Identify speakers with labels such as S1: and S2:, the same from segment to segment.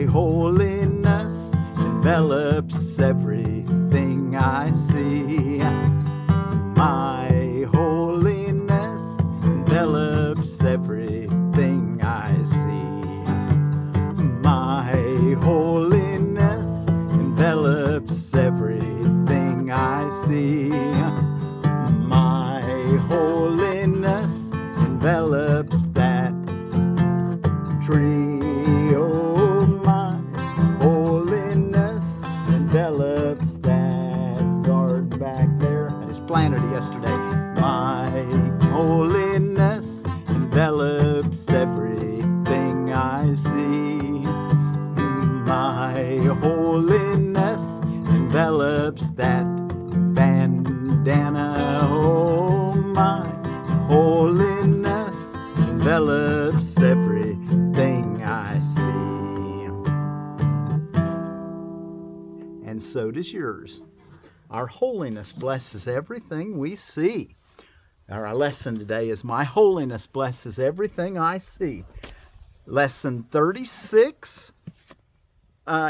S1: My holiness envelops everything I see. My holiness envelops everything I see. My holiness envelops everything I see. My holiness envelops that tree. Oh, my holiness envelops that garden back there. I just planted it yesterday. My holiness envelops everything I see. My holiness envelops that bandana. Oh, my holiness envelops everything I see. And so does yours. Our holiness blesses everything we see. Our lesson today is My holiness blesses everything I see. Lesson 36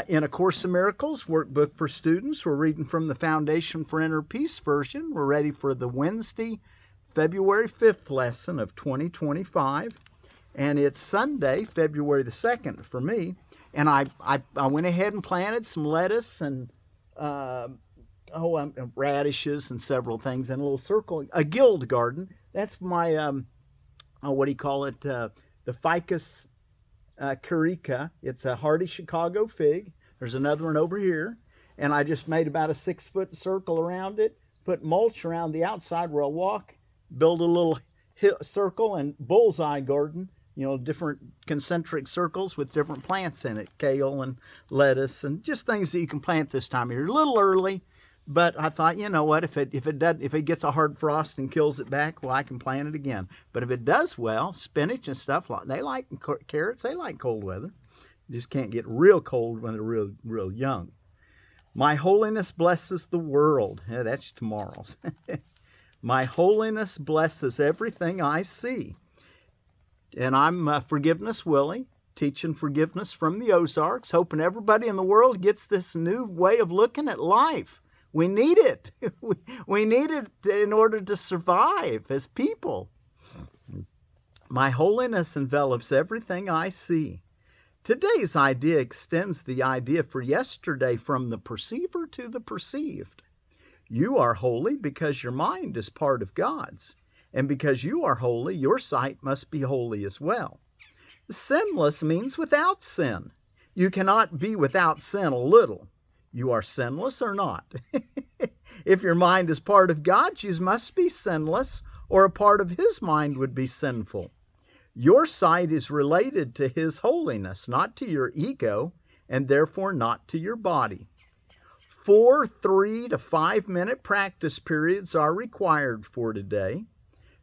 S1: in A Course in Miracles, Workbook for Students. We're reading from the Foundation for Inner Peace version. We're ready for the Wednesday, February 5th lesson of 2025. And it's Sunday, February the 2nd for me. And I went ahead and planted some lettuce and radishes and several things in a little circle, a guild garden. That's my, what do you call it? The Ficus carica. It's a hardy Chicago fig. There's another one over here. And I just made about a 6-foot circle around it, put mulch around the outside where I'll walk, build a little circle and bullseye garden, different concentric circles with different plants in it, kale and lettuce and just things that you can plant this time of year. A little early, but I thought, you know what, if it gets a hard frost and kills it back, well, I can plant it again. But if it does well, spinach and stuff, they like carrots, they like cold weather. You just can't get real cold when they're real young. My holiness blesses the world. Yeah, that's tomorrow's. My holiness blesses everything I see. And I'm Forgiveness Willie, teaching forgiveness from the Ozarks, hoping everybody in the world gets this new way of looking at life. We need it. We need it in order to survive as people. My holiness envelops everything I see. Today's idea extends the idea for yesterday from the perceiver to the perceived. You are holy because your mind is part of God's. And because you are holy, your sight must be holy as well. Sinless means without sin. You cannot be without sin a little. You are sinless or not. If your mind is part of God's, you must be sinless, or a part of His mind would be sinful. Your sight is related to His holiness, not to your ego, and therefore not to your body. 4 3 to 5 minute practice periods are required for today.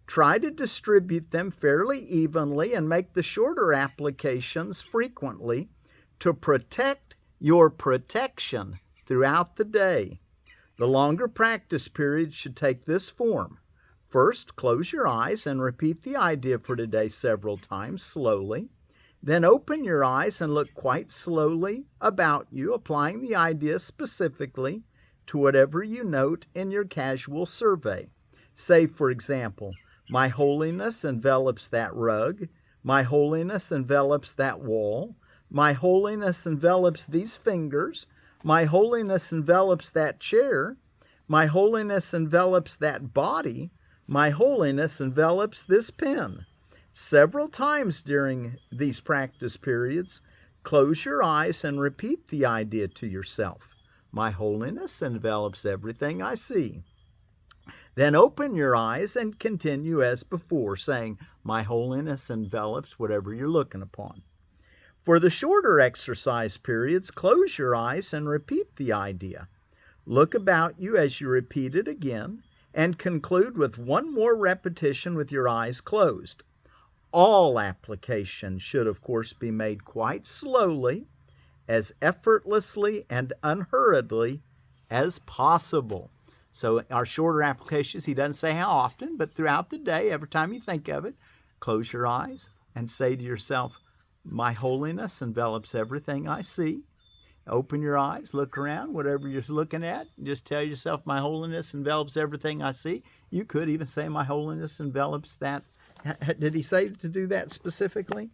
S1: Try to distribute them fairly evenly and make the shorter applications frequently to protect your protection throughout the day. The longer practice periods should take this form. First, close your eyes and repeat the idea for today several times slowly. Then open your eyes and look quite slowly about you, applying the idea specifically to whatever you note in your casual survey. Say, for example, my holiness envelops that rug. My holiness envelops that wall. My holiness envelops these fingers. My holiness envelops that chair. My holiness envelops that body. My holiness envelops this pen. Several times during these practice periods, close your eyes and repeat the idea to yourself. My holiness envelops everything I see. Then open your eyes and continue as before, saying, my holiness envelops whatever you're looking upon. For the shorter exercise periods, close your eyes and repeat the idea. Look about you as you repeat it again, and conclude with one more repetition with your eyes closed. All application should, of course, be made quite slowly, as effortlessly and unhurriedly as possible. So our shorter applications, he doesn't say how often, but throughout the day, every time you think of it, close your eyes and say to yourself, My holiness envelops everything I see. Open your eyes, look around, whatever you're looking at, just tell yourself, my holiness envelops everything I see. You could even say, my holiness envelops that. Did he say to do that specifically?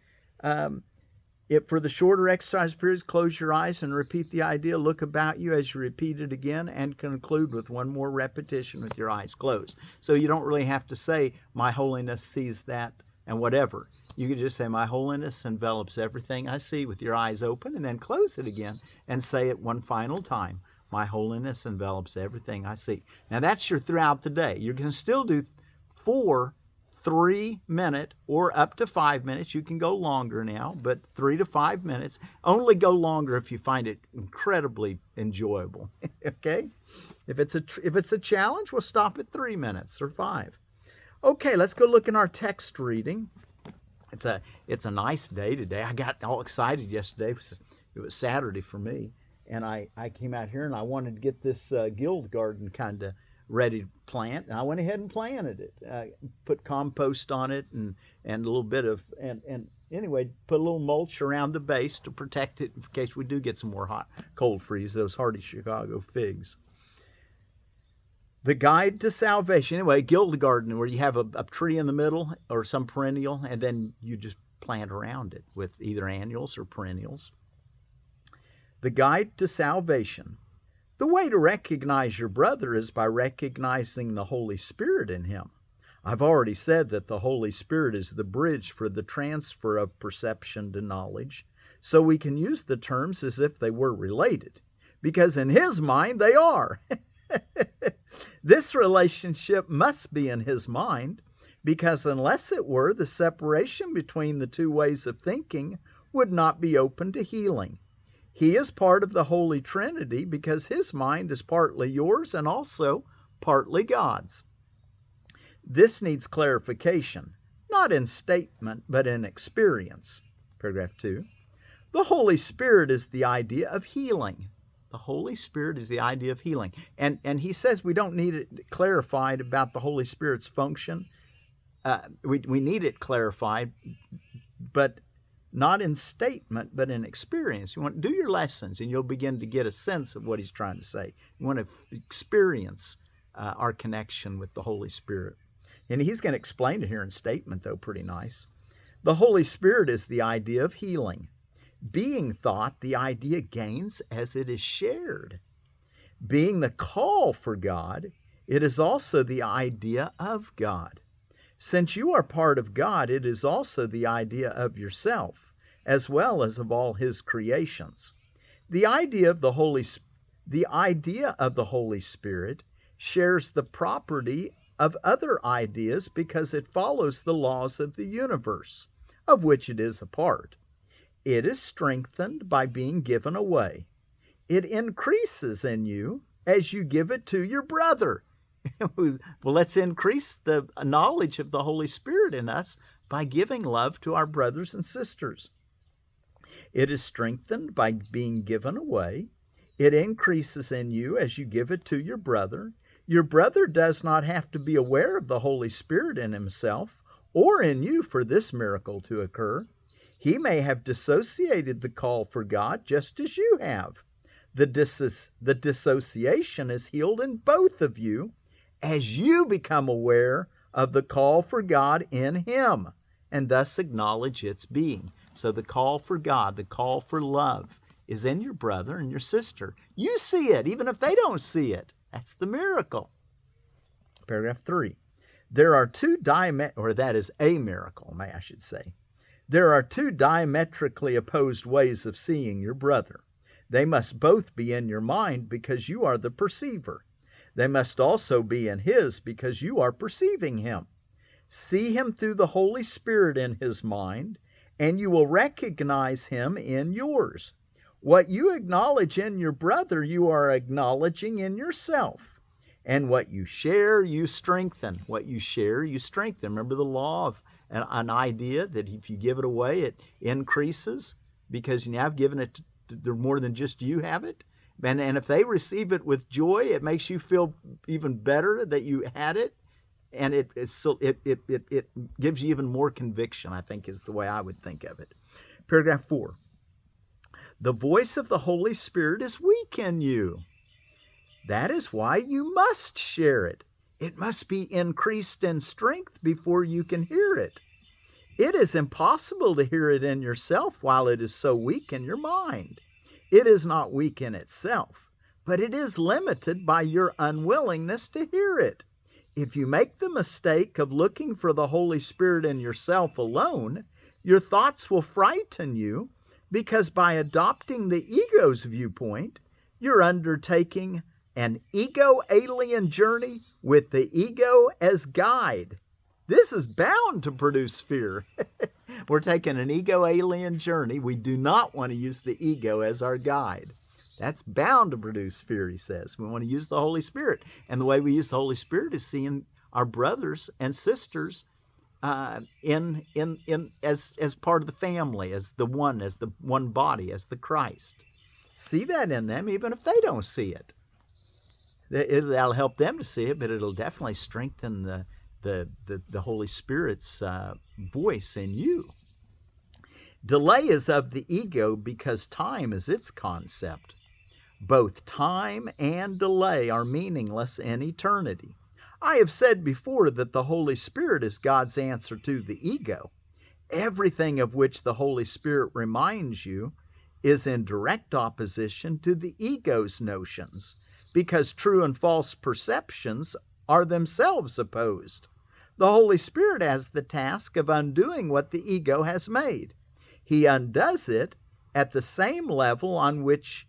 S1: If for the shorter exercise periods, close your eyes and repeat the idea. Look about you as you repeat it again, and conclude with one more repetition with your eyes closed. So you don't really have to say, my holiness sees that and whatever. You can just say, my holiness envelops everything I see, with your eyes open, and then close it again and say it one final time. My holiness envelops everything I see. Now that's your throughout the day. You're going to still do 4 3-minute or up to 5 minutes. You can go longer now, but 3 to 5 minutes. Only go longer if you find it incredibly enjoyable. Okay? If it's a challenge, we'll stop at 3 minutes or 5. Okay, let's go look in our text reading. It's a nice day today. I got all excited yesterday. It was Saturday for me, and I came out here and I wanted to get this guild garden kind of ready to plant, and I went ahead and planted it. Put compost on it and a little bit of and anyway, put a little mulch around the base to protect it in case we do get some more cold freeze, those hardy Chicago figs. The guide to salvation. Anyway, guild garden, where you have a tree in the middle or some perennial, and then you just plant around it with either annuals or perennials. The guide to salvation. The way to recognize your brother is by recognizing the Holy Spirit in him. I've already said that the Holy Spirit is the bridge for the transfer of perception to knowledge, so we can use the terms as if they were related, because in his mind they are. This relationship must be in his mind, because unless it were, the separation between the two ways of thinking would not be open to healing. He is part of the Holy Trinity because his mind is partly yours and also partly God's. This needs clarification, not in statement, but in experience. Paragraph 2. The Holy Spirit is the idea of healing. The Holy Spirit is the idea of healing. And he says we don't need it clarified about the Holy Spirit's function. We need it clarified, but not in statement, but in experience. You want to do your lessons, and you'll begin to get a sense of what he's trying to say. You want to experience our connection with the Holy Spirit. And he's going to explain it here in statement, though, pretty nice. The Holy Spirit is the idea of healing. Being thought, the idea gains as it is shared. Being the call for God, it is also the idea of God. Since you are part of God, it is also the idea of yourself, as well as of all his creations. The idea of the Holy Spirit shares the property of other ideas because it follows the laws of the universe, of which it is a part. It is strengthened by being given away. It increases in you as you give it to your brother. Well, let's increase the knowledge of the Holy Spirit in us by giving love to our brothers and sisters. It is strengthened by being given away. It increases in you as you give it to your brother. Your brother does not have to be aware of the Holy Spirit in himself or in you for this miracle to occur. He may have dissociated the call for God just as you have. The dissociation is healed in both of you as you become aware of the call for God in him and thus acknowledge its being. So the call for God, the call for love is in your brother and your sister. You see it, even if they don't see it. That's the miracle. Paragraph 3. There are two that is a miracle, I should say. There are two diametrically opposed ways of seeing your brother. They must both be in your mind because you are the perceiver. They must also be in his because you are perceiving him. See him through the Holy Spirit in his mind, and you will recognize him in yours. What you acknowledge in your brother, you are acknowledging in yourself. And what you share, you strengthen. What you share, you strengthen. Remember the law of an idea that if you give it away, it increases because you now have given it to more than just you have it. And if they receive it with joy, it makes you feel even better that you had it. And it gives you even more conviction, I think, is the way I would think of it. Paragraph 4. The voice of the Holy Spirit is weak in you. That is why you must share it. It must be increased in strength before you can hear it. It is impossible to hear it in yourself while it is so weak in your mind. It is not weak in itself, but it is limited by your unwillingness to hear it. If you make the mistake of looking for the Holy Spirit in yourself alone, your thoughts will frighten you, because by adopting the ego's viewpoint, you're undertaking an ego-alien journey with the ego as guide. This is bound to produce fear. We're taking an ego-alien journey. We do not want to use the ego as our guide. That's bound to produce fear, he says. We want to use the Holy Spirit. And the way we use the Holy Spirit is seeing our brothers and sisters as part of the family, as the one body, as the Christ. See that in them, even if they don't see it. That'll help them to see it, but it'll definitely strengthen the Holy Spirit's voice in you. Delay is of the ego because time is its concept. Both time and delay are meaningless in eternity. I have said before that the Holy Spirit is God's answer to the ego. Everything of which the Holy Spirit reminds you is in direct opposition to the ego's notions, because true and false perceptions are themselves opposed. The Holy Spirit has the task of undoing what the ego has made. He undoes it at the same level on which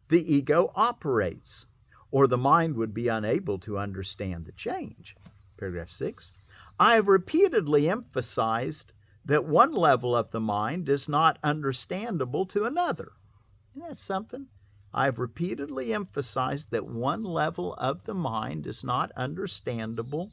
S1: the ego operates, or the mind would be unable to understand the change. Paragraph 6. I have repeatedly emphasized that one level of the mind is not understandable to another. Isn't that something? I have repeatedly emphasized that one level of the mind is not understandable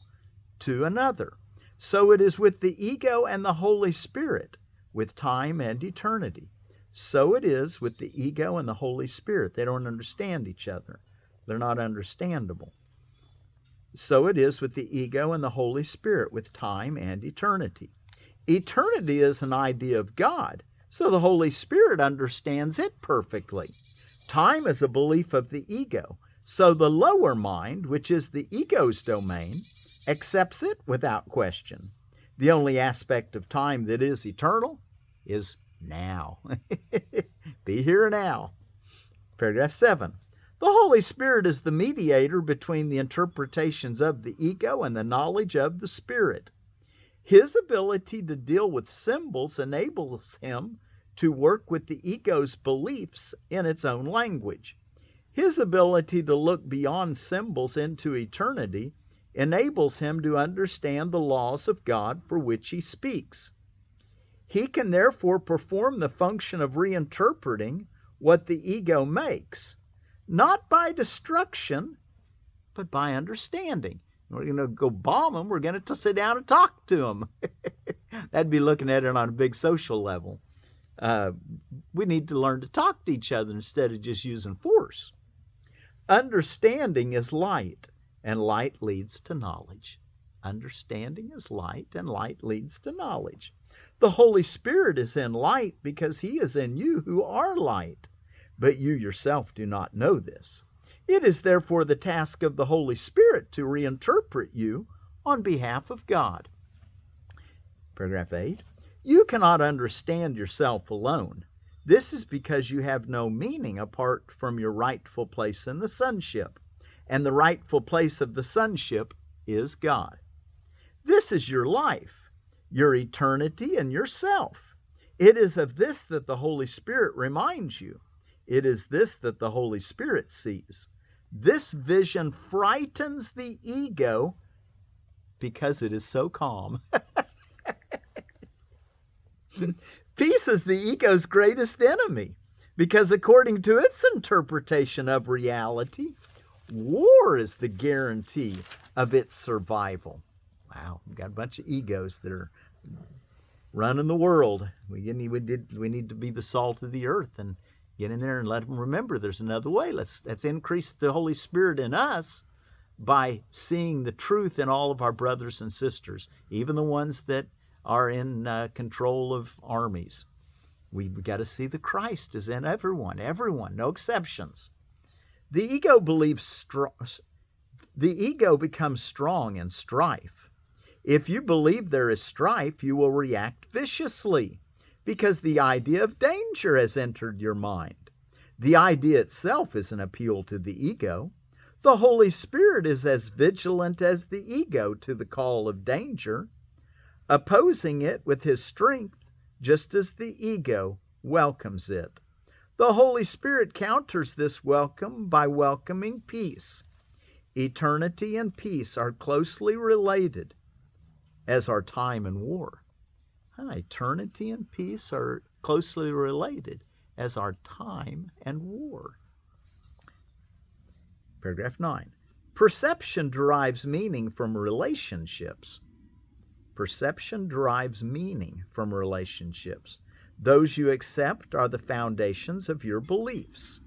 S1: to another. So it is with the ego and the Holy Spirit, with time and eternity. So it is with the ego and the Holy Spirit. They don't understand each other. They're not understandable. So it is with the ego and the Holy Spirit, with time and eternity. Eternity is an idea of God, so the Holy Spirit understands it perfectly. Time is a belief of the ego, so the lower mind, which is the ego's domain, accepts it without question. The only aspect of time that is eternal is now. Be here now. Paragraph 7. The Holy Spirit is the mediator between the interpretations of the ego and the knowledge of the Spirit. His ability to deal with symbols enables him to work with the ego's beliefs in its own language. His ability to look beyond symbols into eternity enables him to understand the laws of God for which he speaks. He can therefore perform the function of reinterpreting what the ego makes, not by destruction, but by understanding. We're going to go bomb them. We're going to sit down and talk to them. That'd be looking at it on a big social level. We need to learn to talk to each other instead of just using force. Understanding is light, and light leads to knowledge. Understanding is light, and light leads to knowledge. The Holy Spirit is in light because he is in you who are light, but you yourself do not know this. It is therefore the task of the Holy Spirit to reinterpret you on behalf of God. Paragraph 8. You cannot understand yourself alone. This is because you have no meaning apart from your rightful place in the sonship, and the rightful place of the sonship is God. This is your life, your eternity, and yourself. It is of this that the Holy Spirit reminds you. It is this that the Holy Spirit sees. This vision frightens the ego because it is so calm. Peace is the ego's greatest enemy because according to its interpretation of reality, war is the guarantee of its survival. Wow, we've got a bunch of egos that are running the world. We need to be the salt of the earth and get in there and let them remember there's another way. Let's increase the Holy Spirit in us by seeing the truth in all of our brothers and sisters, even the ones that are in control of armies. We've got to see the Christ is in everyone, no exceptions. The ego becomes strong in strife. If you believe there is strife, you will react viciously because the idea of danger has entered your mind. The idea itself is an appeal to the ego. The Holy Spirit is as vigilant as the ego to the call of danger, opposing it with his strength just as the ego welcomes it. The Holy Spirit counters this welcome by welcoming peace. Eternity and peace are closely related, as are time and war. Eternity and peace are closely related, as are time and war. Paragraph 9. Perception derives meaning from relationships. Perception derives meaning from relationships. Those you accept are the foundations of your beliefs.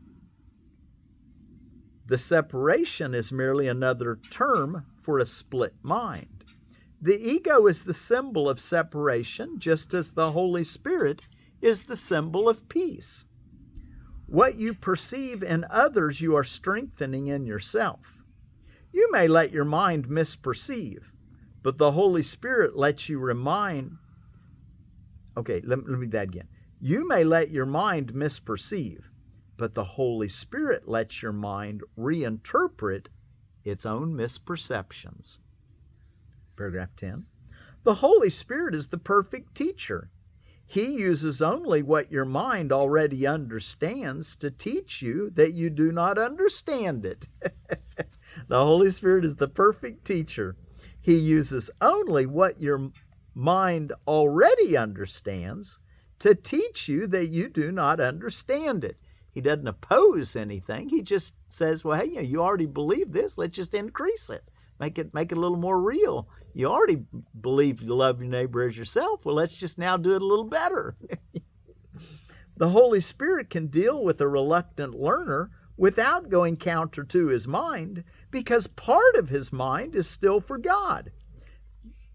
S1: The separation is merely another term for a split mind. The ego is the symbol of separation, just as the Holy Spirit is the symbol of peace. What you perceive in others, you are strengthening in yourself. You may let your mind misperceive, but the Holy Spirit lets you remind. Let me read that again. You may let your mind misperceive, but the Holy Spirit lets your mind reinterpret its own misperceptions. Paragraph 10. The Holy Spirit is the perfect teacher. He uses only what your mind already understands to teach you that you do not understand it. The Holy Spirit is the perfect teacher. He uses only what your mind already understands to teach you that you do not understand it. He doesn't oppose anything. He just says, well, hey, you already believe this. Let's just increase it. Make it a little more real. You already believe you love your neighbor as yourself. Well, let's just now do it a little better. The Holy Spirit can deal with a reluctant learner without going counter to his mind, because part of his mind is still for God.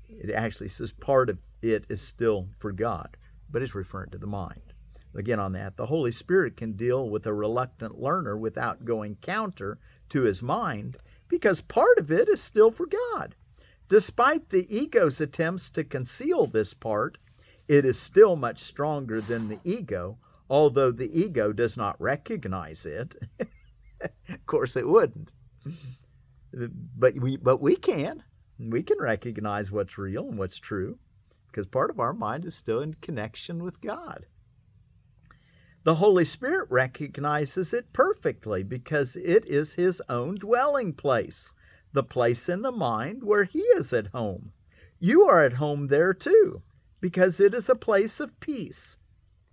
S1: It actually says part of it is still for God, but it's referring to the mind. Again on that, the Holy Spirit can deal with a reluctant learner without going counter to his mind, because part of it is still for God. Despite the ego's attempts to conceal this part, it is still much stronger than the ego, although the ego does not recognize it. Of course it wouldn't. But we can. We can recognize what's real and what's true, because part of our mind is still in connection with God. The Holy Spirit recognizes it perfectly because it is his own dwelling place, the place in the mind where he is at home. You are at home there too, because it is a place of peace,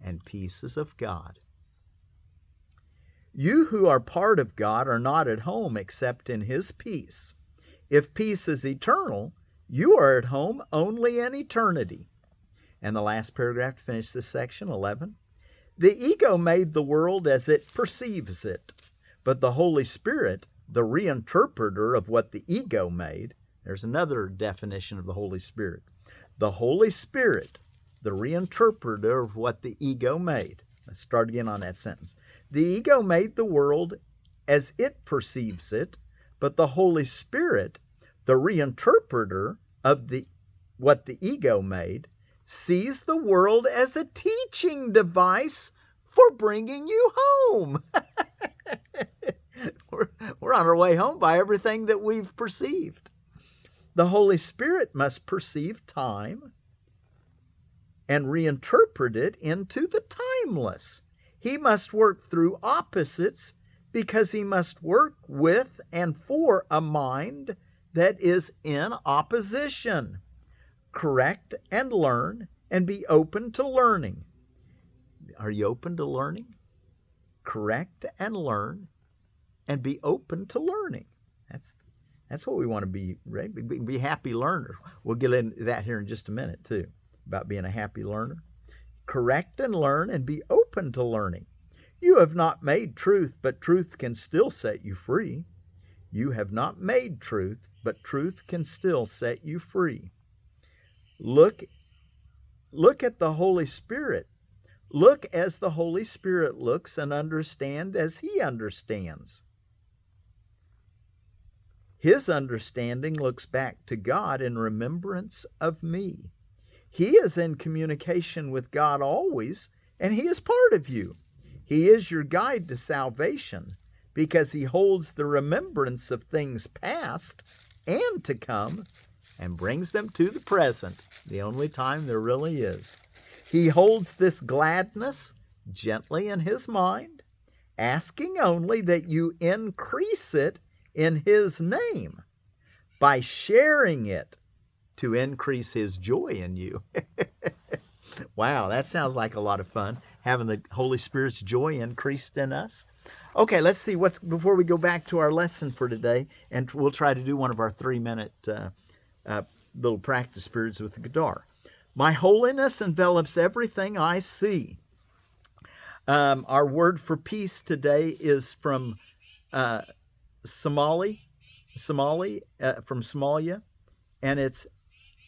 S1: and peace is of God. You who are part of God are not at home except in his peace. If peace is eternal, you are at home only in eternity. And the last paragraph to finish this section, 11. The ego made the world as it perceives it, but the Holy Spirit, the reinterpreter of what the ego made, there's another definition of the Holy Spirit. The Holy Spirit, the reinterpreter of what the ego made. Let's start again on that sentence. The ego made the world as it perceives it, but the Holy Spirit, the reinterpreter of what the ego made, sees the world as a teaching device for bringing you home. We're on our way home by everything that we've perceived. The Holy Spirit must perceive time and reinterpret it into the timeless. He must work through opposites because he must work with and for a mind that is in opposition. Correct and learn and be open to learning. Are you open to learning? Correct and learn and be open to learning. That's what we want to be, right? Be happy learners. We'll get into that here in just a minute too, about being a happy learner. Correct and learn and be open to learning. You have not made truth, but truth can still set you free. You have not made truth, but truth can still set you free. Look at the Holy Spirit. Look as the Holy Spirit looks and understand as He understands. His understanding looks back to God in remembrance of me. He is in communication with God always, and He is part of you. He is your guide to salvation because He holds the remembrance of things past and to come and brings them to the present, the only time there really is. He holds this gladness gently in His mind, asking only that you increase it in His name by sharing it to increase His joy in you. Wow, that sounds like a lot of fun, having the Holy Spirit's joy increased in us. Okay, let's see what's before we go back to our lesson for today, and we'll try to do one of our 3-minute little practice periods with the guitar. My holiness envelops everything I see. Our word for peace today is from Somali, from Somalia, and it's,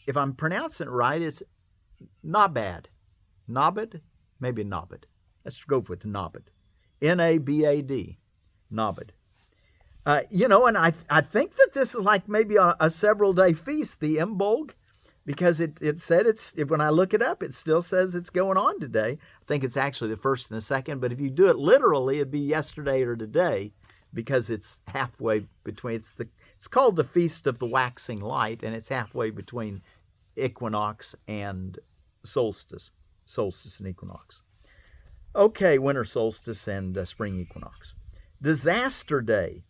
S1: if I'm pronouncing it right, it's Nabad. Nabad? Maybe Nabad. Let's go with Nabad. N-A-B-A-D. Nabad. And I think that this is like maybe a several-day feast, the Imbolg, because it said when I look it up, it still says it's going on today. I think it's actually the 1st and the 2nd, but if you do it literally, it'd be yesterday or today, because it's halfway between. It's called the Feast of the Waxing Light, and it's halfway between equinox and solstice and equinox. Okay, winter solstice and spring equinox. Disaster Day.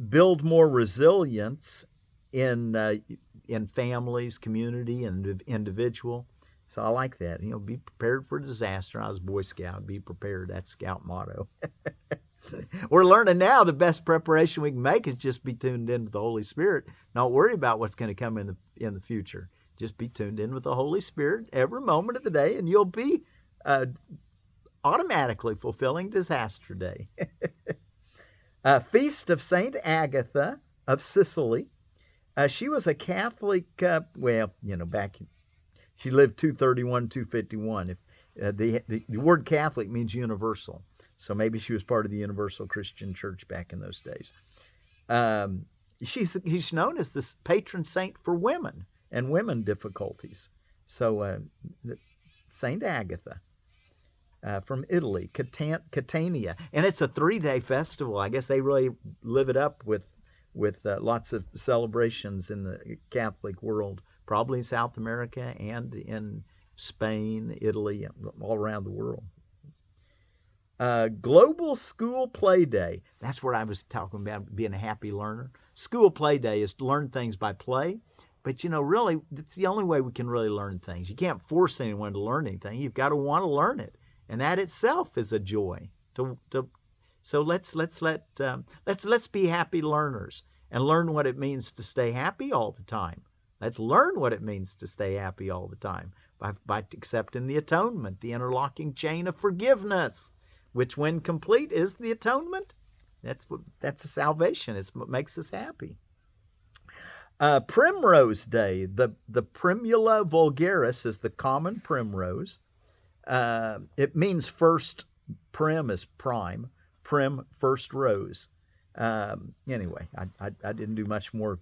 S1: Build more resilience in families, community, and individual. So I like that. Be prepared for disaster. I was Boy Scout. Be prepared. That's Scout motto. We're learning now the best preparation we can make is just be tuned in with the Holy Spirit. Not worry about what's going to come in the future. Just be tuned in with the Holy Spirit every moment of the day, and you'll be automatically fulfilling Disaster Day. Feast of Saint Agatha of Sicily. She was a Catholic. She lived 231, 251. If the word Catholic means universal. So maybe she was part of the Universal Christian Church back in those days. He's known as the patron saint for women and women difficulties. So Saint Agatha from Italy, Catania. And it's a 3-day festival. I guess they really live it up with lots of celebrations in the Catholic world, probably in South America and in Spain, Italy, all around the world. Global School Play Day. That's where I was talking about being a happy learner. School Play Day is to learn things by play. But, really, it's the only way we can really learn things. You can't force anyone to learn anything. You've got to want to learn it. And that itself is a joy. So let's be happy learners and learn what it means to stay happy all the time. Let's learn what it means to stay happy all the time by accepting the atonement, the interlocking chain of forgiveness, which when complete is the atonement. That's a salvation. It's what makes us happy. Primrose Day. The Primula vulgaris is the common primrose. It means first. Prim is prime. Prim, first rose. Anyway, I didn't do much more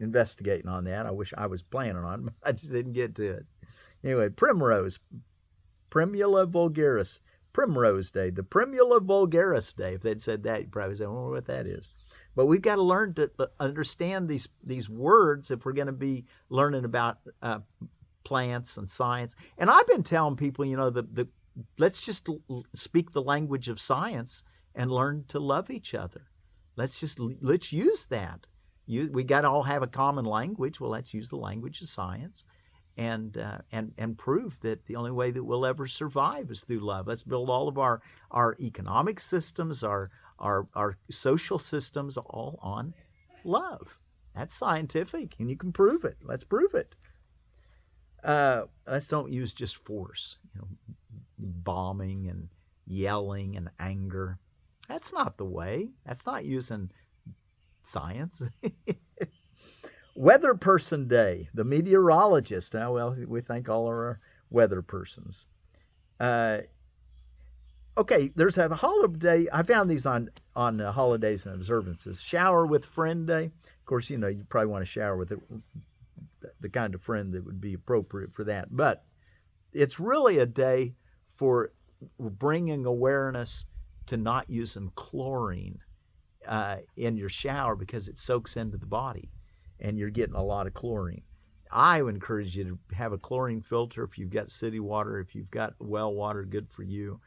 S1: investigating on that. I wish I was planning on it, but I just didn't get to it. Anyway, primrose. Primula vulgaris. Primrose Day. The Primula vulgaris Day. If they'd said that, you'd probably say, I wonder what that is. But we've got to learn to understand these words if we're going to be learning about plants and science. And I've been telling people, let's just speak the language of science and learn to love each other. Let's use that. We got to all have a common language. Well, let's use the language of science and prove that the only way that we'll ever survive is through love. Let's build all of our economic systems, our social systems all on love. That's scientific, and you can prove it. Let's prove it. Let's don't use just force, bombing and yelling and anger. That's not the way. That's not using science. Weather Person Day, the meteorologist. We thank all our weather persons. Uh, okay, there's a holiday. I found these on holidays and observances. Shower with friend day. Of course, you probably want to shower with the kind of friend that would be appropriate for that. But it's really a day for bringing awareness to not using chlorine in your shower because it soaks into the body and you're getting a lot of chlorine. I would encourage you to have a chlorine filter if you've got city water. If you've got well water, good for you.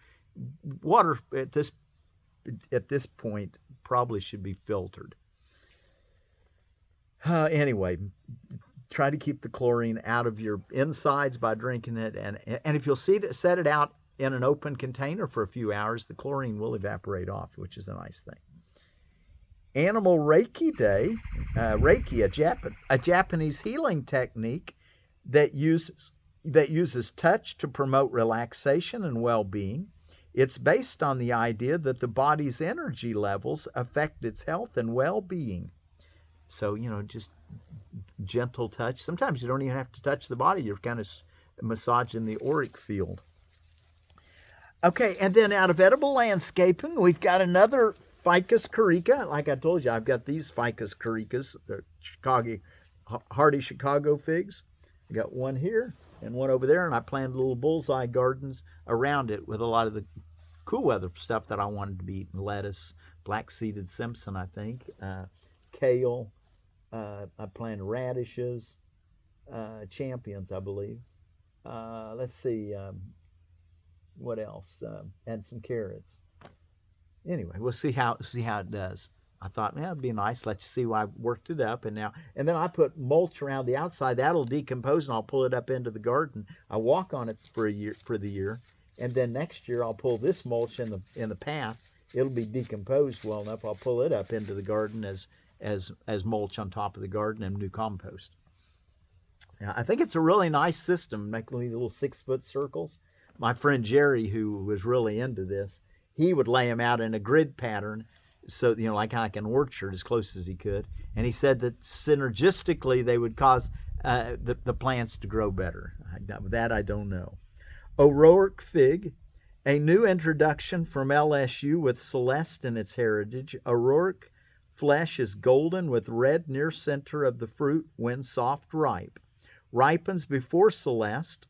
S1: Water at this point probably should be filtered. Anyway, try to keep the chlorine out of your insides by drinking it, and if you'll set it out in an open container for a few hours, the chlorine will evaporate off, which is a nice thing. Animal Reiki Day. Reiki, a Japanese healing technique that uses touch to promote relaxation and well-being. It's based on the idea that the body's energy levels affect its health and well-being. So, just gentle touch. Sometimes you don't even have to touch the body. You're kind of massaging the auric field. Okay, and then out of edible landscaping, we've got another Ficus corica. Like I told you, I've got these Ficus coricas, the hardy Chicago figs. I got one here and one over there, and I planted little bullseye gardens around it with a lot of the cool weather stuff that I wanted to be eating. Lettuce, black-seeded Simpson, I think, kale. I planted radishes, champions, I believe. Let's see, what else? And some carrots. Anyway, we'll see how it does. I thought, man, it'd be nice. Let's see why I worked it up, and then I put mulch around the outside. That'll decompose, and I'll pull it up into the garden. I walk on it for the year, and then next year I'll pull this mulch in the path. It'll be decomposed well enough. I'll pull it up into the garden as mulch on top of the garden and new compost. Now, I think it's a really nice system, making little 6-foot circles. My friend Jerry, who was really into this, he would lay them out in a grid pattern, so like an orchard as close as he could. And he said that synergistically they would cause the plants to grow better. That I don't know. O'Rourke fig, a new introduction from LSU with Celeste in its heritage. O'Rourke flesh is golden with red near center of the fruit when soft ripe. Ripens before Celeste.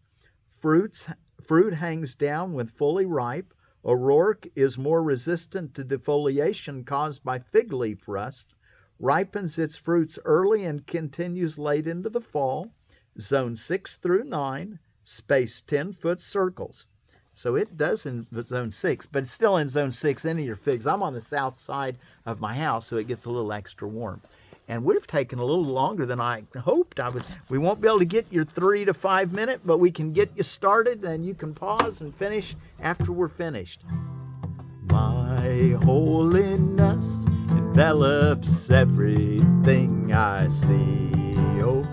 S1: Fruit hangs down when fully ripe. O'Rourke is more resistant to defoliation caused by fig leaf rust. Ripens its fruits early and continues late into the fall. Zone 6 through 9, spaced 10-foot circles. So it does in zone 6, but it's still in zone 6 any of your figs. I'm on the south side of my house, so it gets a little extra warm. And we've taken a little longer than I hoped. We won't be able to get your 3 to 5 minute, but we can get you started, and you can pause and finish after we're finished. My holiness envelops everything I see. Oh,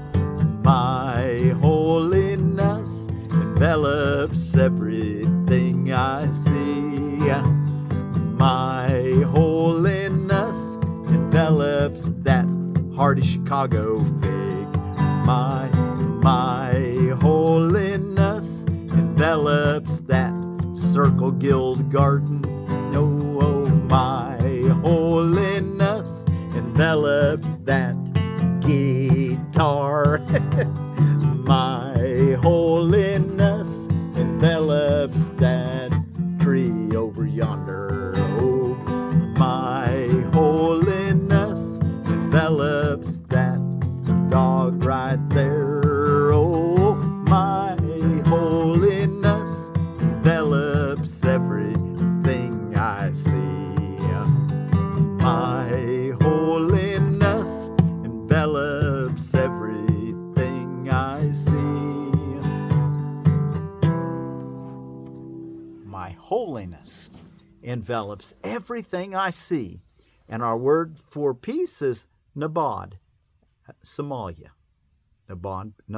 S1: my holiness envelops everything I see. My holiness envelops that hardy Chicago fig. My holiness envelops that circle guild garden. Oh, my holiness envelops that guitar. My holiness envelops that tree over yonder. Oh, my holiness envelops that dog right there. Oh, my holiness envelops everything I see. My holiness envelops everything I see. My holiness envelops everything I see. And our word for peace is Nabad, Somalia. Nabad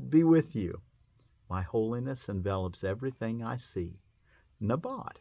S1: be with you. My holiness envelops everything I see. Nabad.